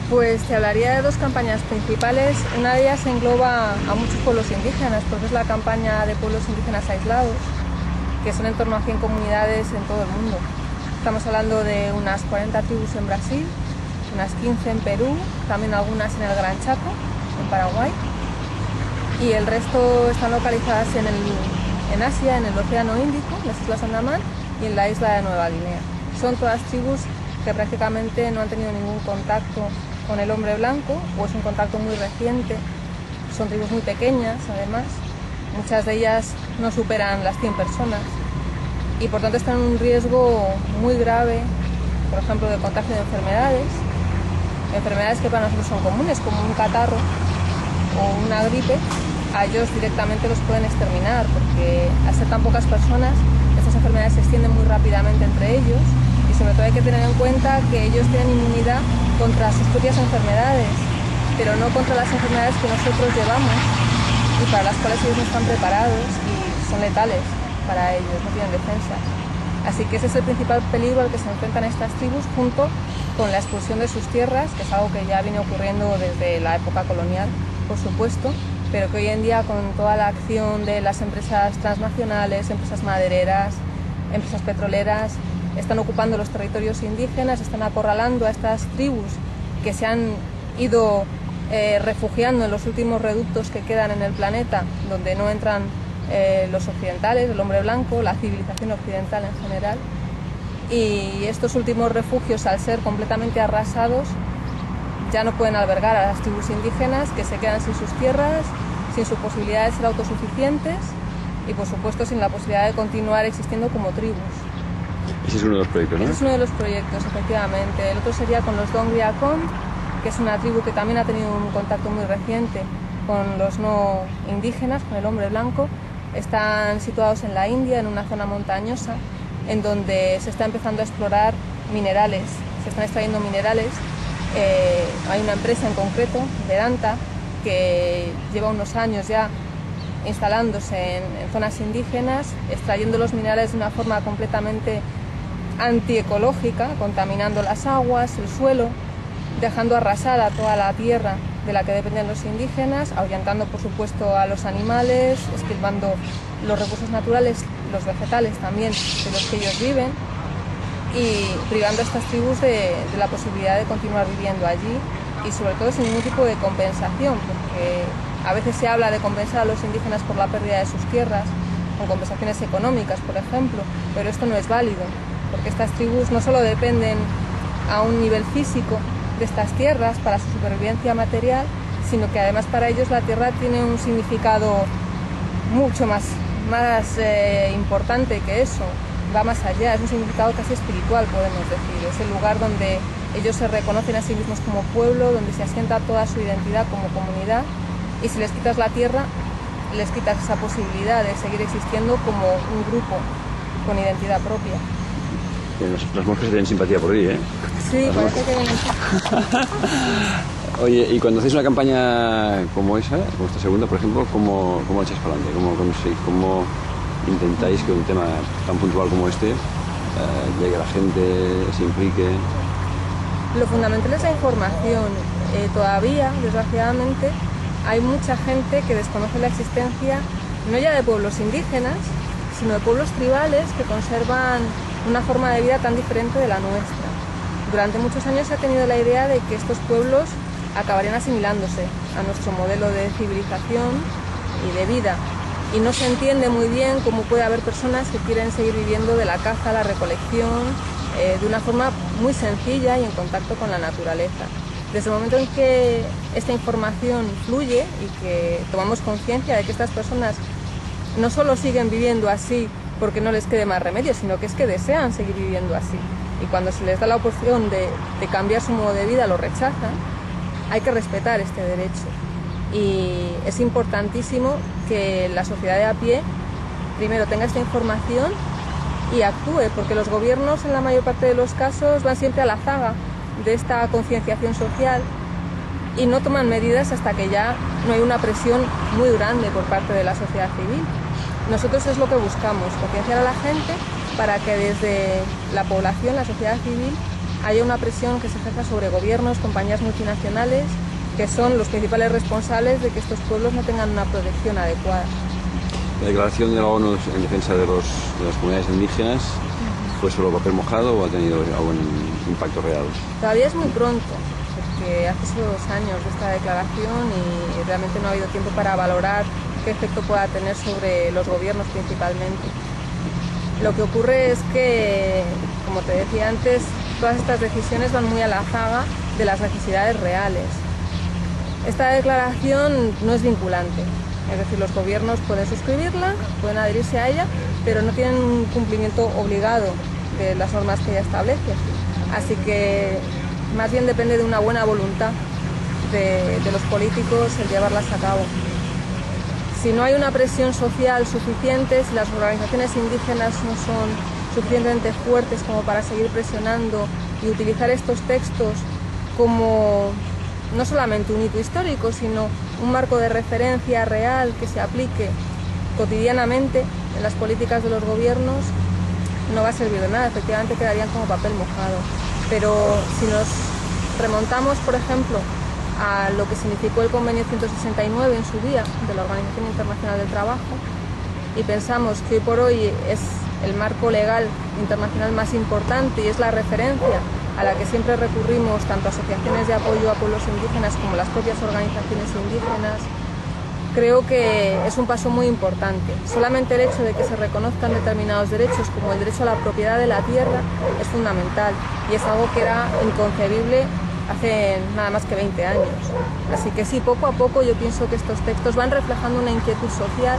Pues te hablaría de dos campañas principales. Una de ellas engloba a muchos pueblos indígenas, porque es la campaña de pueblos indígenas aislados, que son en torno a 100 comunidades en todo el mundo. Estamos hablando de unas 40 tribus en Brasil, unas 15 en Perú, también algunas en el Gran Chaco, en Paraguay, y el resto están localizadas en Asia, en el Océano Índico, en las Islas Andamán y en la isla de Nueva Guinea. Son todas tribus que prácticamente no han tenido ningún contacto con el hombre blanco, o es un contacto muy reciente. Son tribus muy pequeñas, además. Muchas de ellas no superan las 100 personas y por tanto están en un riesgo muy grave, por ejemplo, de contagio de enfermedades que para nosotros son comunes, como un catarro o una gripe. A ellos directamente los pueden exterminar, porque al ser tan pocas personas, estas enfermedades se extienden muy rápidamente entre ellos, y sobre todo hay que tener en cuenta que ellos tienen inmunidad contra sus propias enfermedades, pero no contra las enfermedades que nosotros llevamos y para las cuales ellos no están preparados y son letales para ellos, no tienen defensa. Así que ese es el principal peligro al que se enfrentan estas tribus, junto con la expulsión de sus tierras, que es algo que ya viene ocurriendo desde la época colonial, por supuesto, pero que hoy en día, con toda la acción de las empresas transnacionales, empresas madereras, empresas petroleras, están ocupando los territorios indígenas, están acorralando a estas tribus que se han ido refugiando en los últimos reductos que quedan en el planeta, donde no entran los occidentales, el hombre blanco, la civilización occidental en general. Y estos últimos refugios, al ser completamente arrasados, ya no pueden albergar a las tribus indígenas, que se quedan sin sus tierras, sin su posibilidad de ser autosuficientes y, por supuesto, sin la posibilidad de continuar existiendo como tribus. Ese es uno de los proyectos, ¿no? Ese es uno de los proyectos, efectivamente. El otro sería con los Dongriacón, que es una tribu que también ha tenido un contacto muy reciente con los no indígenas, con el hombre blanco. Están situados en la India, en una zona montañosa, en donde se está empezando a explorar minerales, se están extrayendo minerales. Hay una empresa en concreto, Vedanta, que lleva unos años ya instalándose en zonas indígenas, extrayendo los minerales de una forma completamente antiecológica, contaminando las aguas, el suelo, dejando arrasada toda la tierra de la que dependen los indígenas, ahuyentando por supuesto a los animales, esquilmando los recursos naturales, los vegetales también de los que ellos viven, y privando a estas tribus de la posibilidad de continuar viviendo allí, y sobre todo sin ningún tipo de compensación, porque a veces se habla de compensar a los indígenas por la pérdida de sus tierras, con compensaciones económicas, por ejemplo, pero esto no es válido, porque estas tribus no solo dependen a un nivel físico de estas tierras para su supervivencia material, sino que además para ellos la tierra tiene un significado mucho más importante que eso, va más allá, es un significado casi espiritual, podemos decir. Es el lugar donde ellos se reconocen a sí mismos como pueblo, donde se asienta toda su identidad como comunidad, y si les quitas la tierra, les quitas esa posibilidad de seguir existiendo como un grupo con identidad propia. Los monjes tienen simpatía por ahí, ¿eh? Sí, parece que vienen. Oye, y cuando hacéis una campaña como esa, como esta segunda, por ejemplo, ¿cómo echáis para adelante? ¿Cómo intentáis que un tema tan puntual como este llegue a la gente, se implique? Lo fundamental es la información. Todavía, desgraciadamente, hay mucha gente que desconoce la existencia no ya de pueblos indígenas, sino de pueblos tribales que conservan una forma de vida tan diferente de la nuestra. Durante muchos años se ha tenido la idea de que estos pueblos acabarían asimilándose a nuestro modelo de civilización y de vida, y no se entiende muy bien cómo puede haber personas que quieren seguir viviendo de la caza, la recolección, de una forma muy sencilla y en contacto con la naturaleza. Desde el momento en que esta información fluye y que tomamos conciencia de que estas personas no solo siguen viviendo así porque no les quede más remedio, sino que es que desean seguir viviendo así, y cuando se les da la opción de cambiar su modo de vida lo rechazan, hay que respetar este derecho. Y es importantísimo que la sociedad de a pie primero tenga esta información y actúe, porque los gobiernos en la mayor parte de los casos van siempre a la zaga de esta concienciación social y no toman medidas hasta que ya no hay una presión muy grande por parte de la sociedad civil. Nosotros es lo que buscamos, concienciar a la gente para que desde la población, la sociedad civil, haya una presión que se ejerza sobre gobiernos, compañías multinacionales, que son los principales responsables de que estos pueblos no tengan una protección adecuada. La declaración de la ONU en defensa de las comunidades indígenas, ¿fue solo papel mojado o ha tenido algún impacto real? Todavía es muy pronto, porque hace solo 2 años de esta declaración y realmente no ha habido tiempo para valorar qué efecto pueda tener sobre los gobiernos principalmente. Lo que ocurre es que, como te decía antes, todas estas decisiones van muy a la zaga de las necesidades reales. Esta declaración no es vinculante, es decir, los gobiernos pueden suscribirla, pueden adherirse a ella, pero no tienen un cumplimiento obligado de las normas que ella establece. Así que más bien depende de una buena voluntad de los políticos el llevarlas a cabo. Si no hay una presión social suficiente, si las organizaciones indígenas no son suficientemente fuertes como para seguir presionando y utilizar estos textos como no solamente un hito histórico, sino un marco de referencia real que se aplique cotidianamente en las políticas de los gobiernos, no va a servir de nada, efectivamente quedarían como papel mojado. Pero si nos remontamos, por ejemplo, a lo que significó el Convenio 169 en su día de la Organización Internacional del Trabajo y pensamos que hoy por hoy es el marco legal internacional más importante y es la referencia a la que siempre recurrimos tanto asociaciones de apoyo a pueblos indígenas como las propias organizaciones indígenas, creo que es un paso muy importante. Solamente el hecho de que se reconozcan determinados derechos, como el derecho a la propiedad de la tierra, es fundamental y es algo que era inconcebible hace nada más que 20 años. Así que sí, poco a poco yo pienso que estos textos van reflejando una inquietud social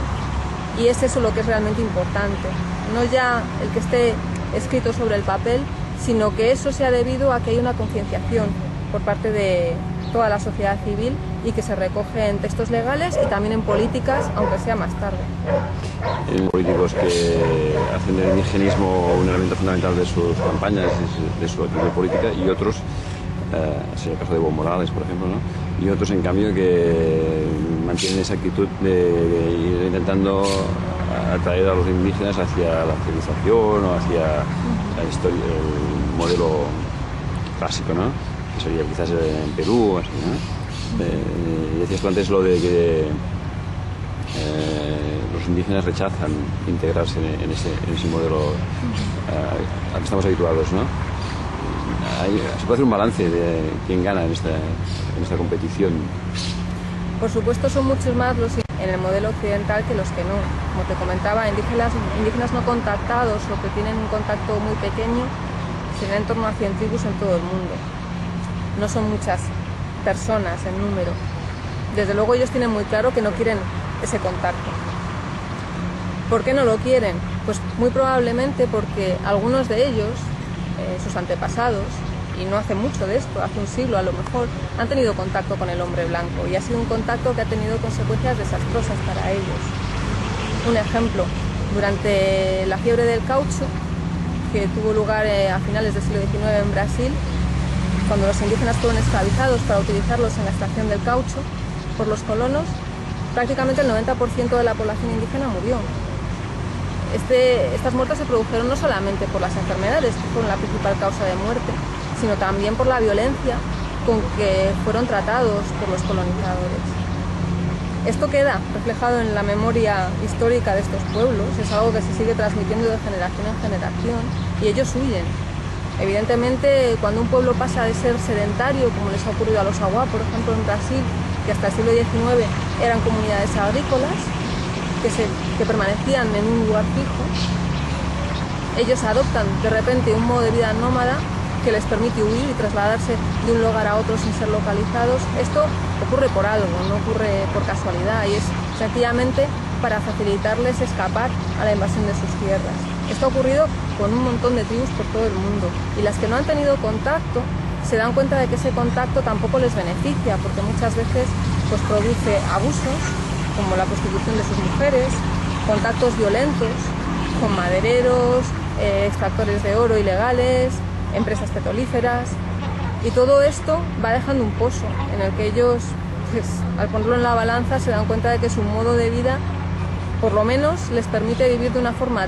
y es eso lo que es realmente importante. No ya el que esté escrito sobre el papel, sino que eso sea debido a que hay una concienciación por parte de toda la sociedad civil y que se recoge en textos legales y también en políticas, aunque sea más tarde. Hay políticos que hacen del indigenismo un elemento fundamental de sus campañas, de su actividad política, y otros, es el caso de Evo Morales, por ejemplo, ¿no? Y otros, en cambio, que mantienen esa actitud de ir intentando atraer a los indígenas hacia la civilización o hacia la historia, el modelo clásico, ¿no? Que sería quizás en Perú, así, ¿no? Y decías tú antes lo de que los indígenas rechazan integrarse en ese modelo al que estamos habituados, ¿no? Se puede hacer un balance de quién gana en esta competición. Por supuesto, son muchos más los en el modelo occidental que los que no. Como te comentaba, indígenas no contactados o que tienen un contacto muy pequeño, serían en torno a 100 tribus en todo el mundo. No son muchas personas en número. Desde luego ellos tienen muy claro que no quieren ese contacto. ¿Por qué no lo quieren? Pues muy probablemente porque algunos de ellos, sus antepasados, y no hace mucho de esto, hace un siglo a lo mejor, han tenido contacto con el hombre blanco y ha sido un contacto que ha tenido consecuencias desastrosas para ellos. Un ejemplo, durante la fiebre del caucho, que tuvo lugar a finales del siglo XIX en Brasil, cuando los indígenas fueron esclavizados para utilizarlos en la extracción del caucho por los colonos, prácticamente el 90% de la población indígena murió. Estas muertes se produjeron no solamente por las enfermedades, que fueron la principal causa de muerte, sino también por la violencia con que fueron tratados por los colonizadores. Esto queda reflejado en la memoria histórica de estos pueblos, es algo que se sigue transmitiendo de generación en generación y ellos huyen. Evidentemente, cuando un pueblo pasa de ser sedentario, como les ha ocurrido a los Awá, por ejemplo, en Brasil, que hasta el siglo XIX eran comunidades agrícolas, que permanecían en un lugar fijo, ellos adoptan de repente un modo de vida nómada que les permite huir y trasladarse de un lugar a otro sin ser localizados. Esto ocurre por algo, no ocurre por casualidad y es sencillamente para facilitarles escapar a la invasión de sus tierras. Esto ha ocurrido con un montón de tribus por todo el mundo y las que no han tenido contacto se dan cuenta de que ese contacto tampoco les beneficia porque muchas veces pues, produce abusos como la prostitución de sus mujeres, contactos violentos con madereros, extractores de oro ilegales, empresas petrolíferas y todo esto va dejando un pozo en el que ellos, pues, al ponerlo en la balanza se dan cuenta de que su modo de vida por lo menos les permite vivir de una forma digna.